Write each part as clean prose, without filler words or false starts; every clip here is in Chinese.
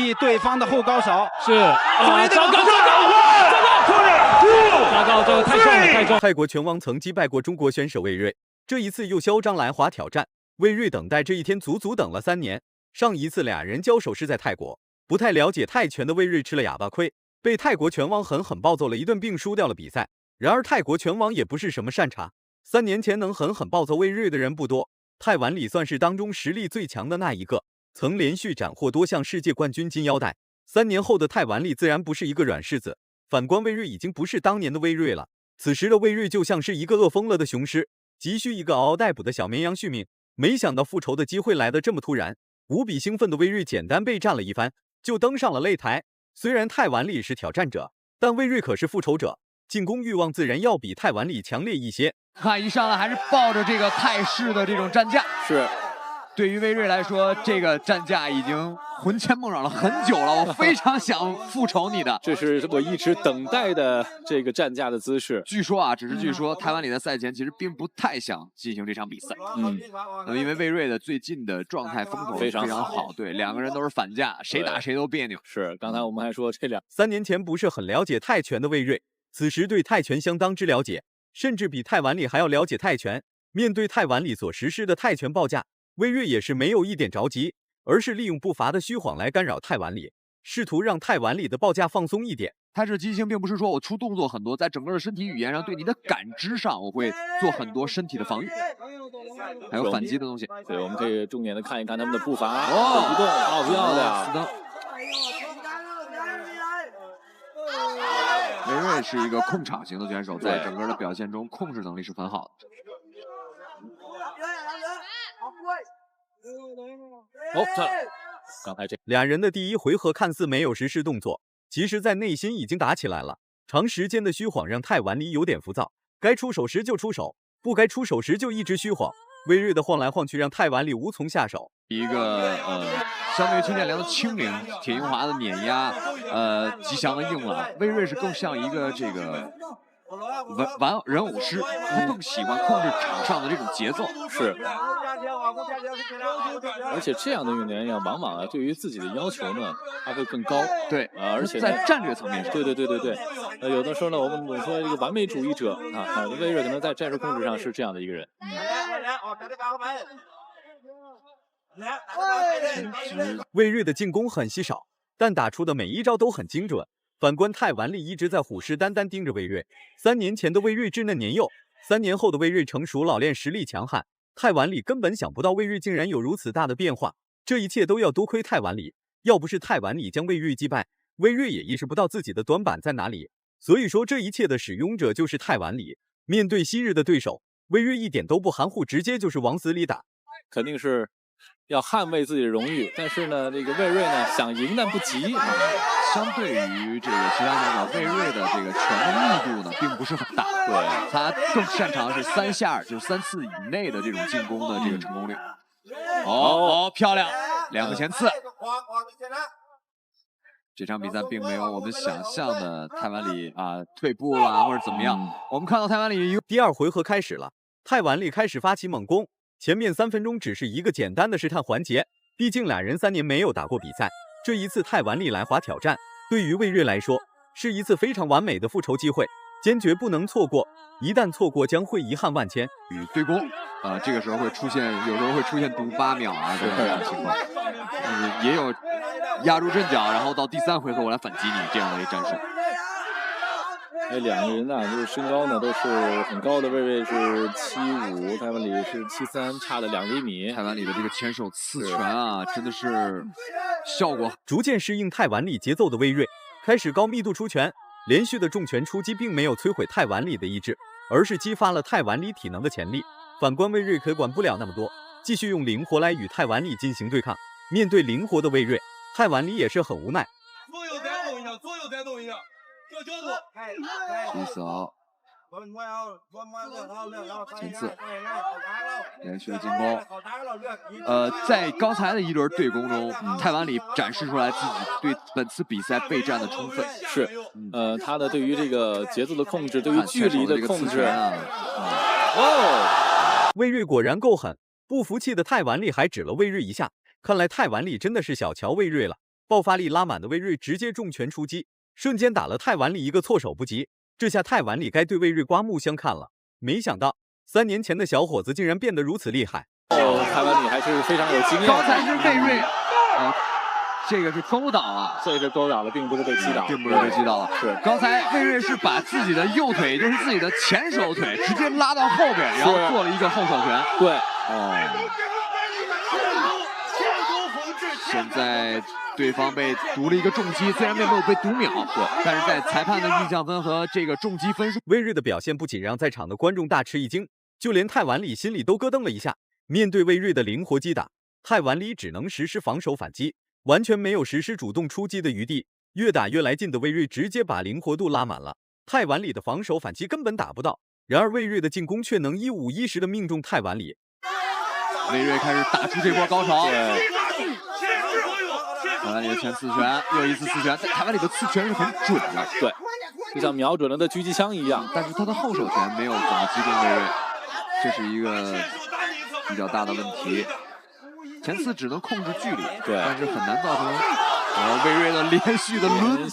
击对方的后高手。是啊，糟糕，这个太重了，太重。泰国拳王曾击败过中国选手魏睿，这一次又嚣张来华挑战。魏睿等待这一天足足等了3年。上一次俩人交手是在泰国，不太了解泰拳的魏睿吃了哑巴亏，被泰国拳王狠狠暴揍了一顿，并输掉了比赛。然而泰国拳王也不是什么善茬，3年前能狠狠暴揍魏睿的人不多，泰碗里算是当中实力最强的那一个，曾连续斩获多项世界冠军金腰带。3年后的泰碗里自然不是一个软柿子。反观魏睿已经不是当年的魏睿了，此时的魏睿就像是一个饿疯了的雄狮，急需一个嗷嗷待哺的小绵羊续命。没想到复仇的机会来得这么突然，无比兴奋的魏睿简单备战了一番，就登上了擂台。虽然泰碗里是挑战者，但魏睿可是复仇者，进攻欲望自然要比泰碗里强烈一些。看一上来还是抱着这个泰式的这种战架，是。对于魏睿来说，这个战架已经魂牵梦绕了很久了，我非常想复仇你的。这是我一直等待的这个战架的姿势。据说啊，只是据说，泰碗里在赛前其实并不太想进行这场比赛。那么因为魏睿的最近的状态风头非常好，对，两个人都是反架，谁打谁都别扭。是，刚才我们还说这俩3年前不是很了解泰拳的魏睿，此时对泰拳相当之了解，甚至比泰碗里还要了解泰拳。面对泰碗里所实施的泰拳报价，魏睿也是没有一点着急，而是利用步伐的虚晃来干扰泰碗里，试图让泰碗里的报价放松一点。他这机性并不是说我出动作很多，在整个的身体语言上对你的感知上，我会做很多身体的防御，还有反击的东西。对，我们可以重点的看一看他们的步伐移动，好漂亮。魏睿是一个控场型的选手，在整个的表现中控制能力是很好的。刚才这俩人的第一回合看似没有实施动作，其实在内心已经打起来了。长时间的虚晃让泰碗里有点浮躁，该出手时就出手，不该出手时就一直虚晃。魏睿的晃来晃去让泰碗里无从下手。一个相对于崔建良的轻灵，铁英华的碾压，吉祥的硬朗，魏睿是更像一个这个文武师，他更喜欢控制场上的这种节奏。是。而且这样的运动员呀，往往对于自己的要求呢，他会更高。对，而且在战略层面上，对。有的时候呢，我们说这个完美主义者啊，魏睿可能在战术控制上是这样的一个人。魏睿的进攻很稀少，但打出的每一招都很精准。反观泰碗里一直在虎视眈眈盯着魏睿。3年前的魏睿稚嫩年幼，3年后的魏睿成熟老练，实力强悍。泰碗里根本想不到魏睿竟然有如此大的变化，这一切都要多亏泰碗里。要不是泰碗里将魏睿击败，魏睿也意识不到自己的短板在哪里。所以说这一切的使用者就是泰碗里。面对昔日的对手，魏睿一点都不含糊，直接就是往死里打。肯定是要捍卫自己的荣誉，但是呢，这个魏睿呢想赢但不急。相对于这个其他选手，魏睿的这个拳的力度呢并不是很大，对，他更擅长是3下，就是3次以内的这种进攻的这个成功率。漂亮，2个前刺。这场比赛并没有我们想象的泰碗里退步了或者怎么样。我们看到泰碗里第2回合开始了，泰碗里开始发起猛攻。前面3分钟只是一个简单的试探环节，毕竟俩人3年没有打过比赛。这一次泰碗里来华挑战，对于魏睿来说是一次非常完美的复仇机会，坚决不能错过，一旦错过将会遗憾万千。与对攻，这个时候会出现，有时候会出现赌8秒这样的情况，也有压住阵脚，然后到第3回合我来反击你这样的一个战术。两个人呢，就是身高呢都是很高的，魏睿是75，泰碗里是73，差了2厘米。泰碗里的这个前手刺拳真的是效果。逐渐适应泰碗里节奏的魏睿开始高密度出拳，连续的重拳出击并没有摧毁泰碗里的意志，而是激发了泰碗里体能的潜力。反观魏睿可管不了那么多，继续用灵活来与泰碗里进行对抗。面对灵活的魏睿，泰碗里也是很无奈。左右再动一下，左右再动一下。一手，前刺，连续的进攻。在刚才的一轮对攻中，泰碗里展示出来自己对本次比赛备战的充分。是，他的对于这个节奏的控制，对于距离的控制。魏睿果然够狠，不服气的泰碗里还指了魏睿一下。看来泰碗里真的是小瞧魏睿了。爆发力拉满的魏睿直接重拳出击，瞬间打了泰碗里一个措手不及。这下泰碗里该对魏睿刮目相看了。没想到3年前的小伙子竟然变得如此厉害。泰碗里还是非常有经验。刚才是魏睿，这个是勾倒啊，所以是勾倒了，并不是被击倒，并不是被击倒了。是刚才魏睿是把自己的右腿，也就是自己的前手腿，直接拉到后边，然后做了一个后手拳。对，现在对方被读了一个重击，虽然没有被读秒，但是在裁判的逆降分和这个重击分数，魏睿的表现不仅让在场的观众大吃一惊，就连泰碗里心里都咯噔了一下。面对魏睿的灵活击打，泰碗里只能实施防守反击，完全没有实施主动出击的余地。越打越来劲的魏睿直接把灵活度拉满了，泰碗里的防守反击根本打不到。然而魏睿的进攻却能1五1十的命中泰碗里。魏睿开始打出这波高潮。泰碗里的前刺拳，又一次刺拳，泰碗里的刺拳是很准的，对，就像瞄准了的狙击枪一样。但是他的后手拳没有怎么击中魏睿，这是一个比较大的问题。前刺只能控制距离，对，但是很难造成魏睿的连续的抡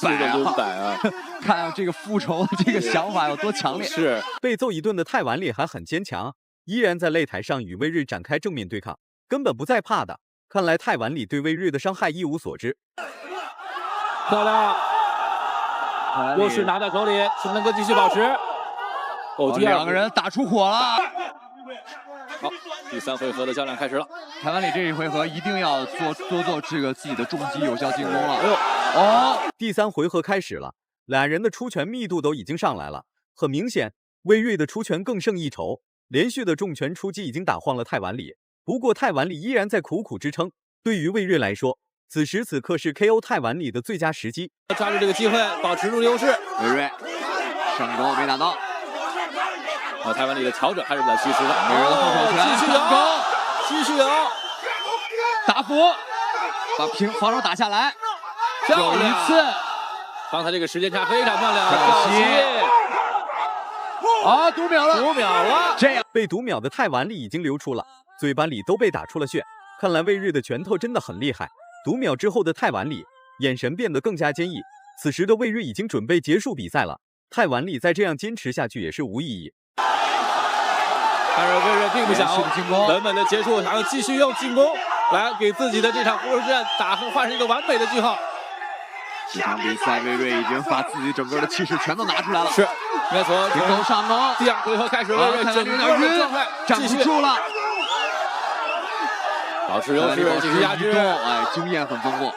摆啊！看这个复仇的这个想法有多强烈。是被揍一顿的泰碗里还很坚强，依然在擂台上与魏睿展开正面对抗，根本不再怕的。看来泰碗里对魏睿的伤害一无所知。漂亮，优势拿在手里，是能够继续保持。两个人打出火了。好，第3回合的较量开始了。泰碗里这一回合一定要多做这个自己的重击有效进攻了。第3回合开始了，俩人的出拳密度都已经上来了。很明显，魏睿的出拳更胜一筹，连续的重拳出击已经打晃了泰碗里。不过泰碗里依然在苦苦支撑。对于魏睿来说，此时此刻是 KO 泰碗里的最佳时机。抓住这个机会，保持住优势。魏睿上勾没打到。泰碗里的调整还是比较及时的。魏睿的后手拳，继续有，继续有，打服，把防守打下来。又一次，刚才这个时间差非常漂亮。读秒了，读秒了。这样被读秒的泰碗里已经流出了，嘴巴里都被打出了血。看来魏睿的拳头真的很厉害。读秒之后的泰碗里眼神变得更加坚毅。此时的魏睿已经准备结束比赛了，泰碗里再这样坚持下去也是无意义。但是魏睿并不想稳稳的结束，想要继续用进攻来给自己的这场复仇之战画上一个完美的句号。这场比赛魏睿已经把自己整个的气势全都拿出来了。是，没错。平头上勾，第2回合开始，魏睿整个的状态站不住了，保持优势，继续压制。经验很丰富。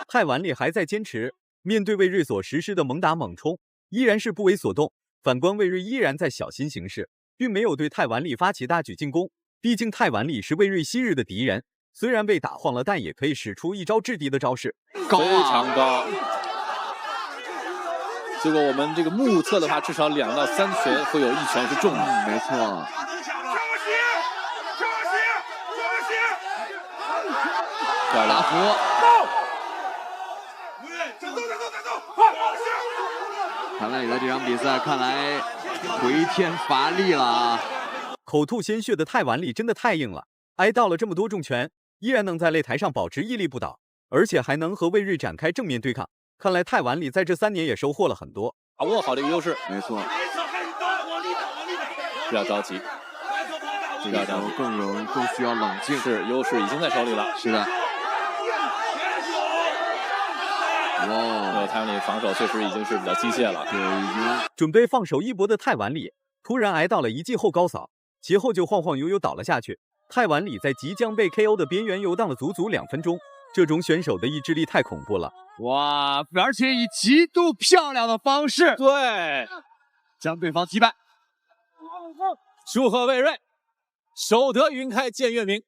泰碗里还在坚持，面对魏睿所实施的猛打猛冲，依然是不为所动。反观魏睿依然在小心行事，并没有对泰碗里发起大举进攻。毕竟泰碗里是魏睿昔日的敌人，虽然被打晃了，但也可以使出一招制敌的招式，非常高。结果我们这个目测的话，至少2到3拳会有1拳是中的。没错。打服。泰碗里的这场比赛看来回天乏力了啊！口吐鲜血的泰碗里真的太硬了，挨到了这么多重拳，依然能在擂台上保持屹立不倒，而且还能和魏睿展开正面对抗。看来泰碗里在这3年也收获了很多，把握好这个优势。没错，不要着急，这个时候更需要冷静。是，优势已经在手里了。是的。泰碗里防守确实已经是比较机械了。对，已经准备放手一搏的泰碗里突然挨到了一记后高扫，其后就晃晃悠悠倒了下去。泰碗里在即将被 KO 的边缘游荡了足足2分钟，这种选手的意志力太恐怖了。哇！而且以极度漂亮的方式，对，将对方击败。祝贺魏睿，守得云开见月明。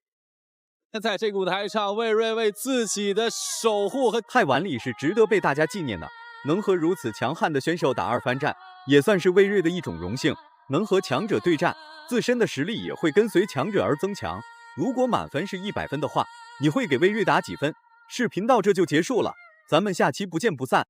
在这个舞台上，魏睿为自己的守护和泰碗里是值得被大家纪念的。能和如此强悍的选手打2番战，也算是魏睿的一种荣幸。能和强者对战，自身的实力也会跟随强者而增强。如果满分是100分的话，你会给魏睿打几分？视频到这就结束了，咱们下期不见不散。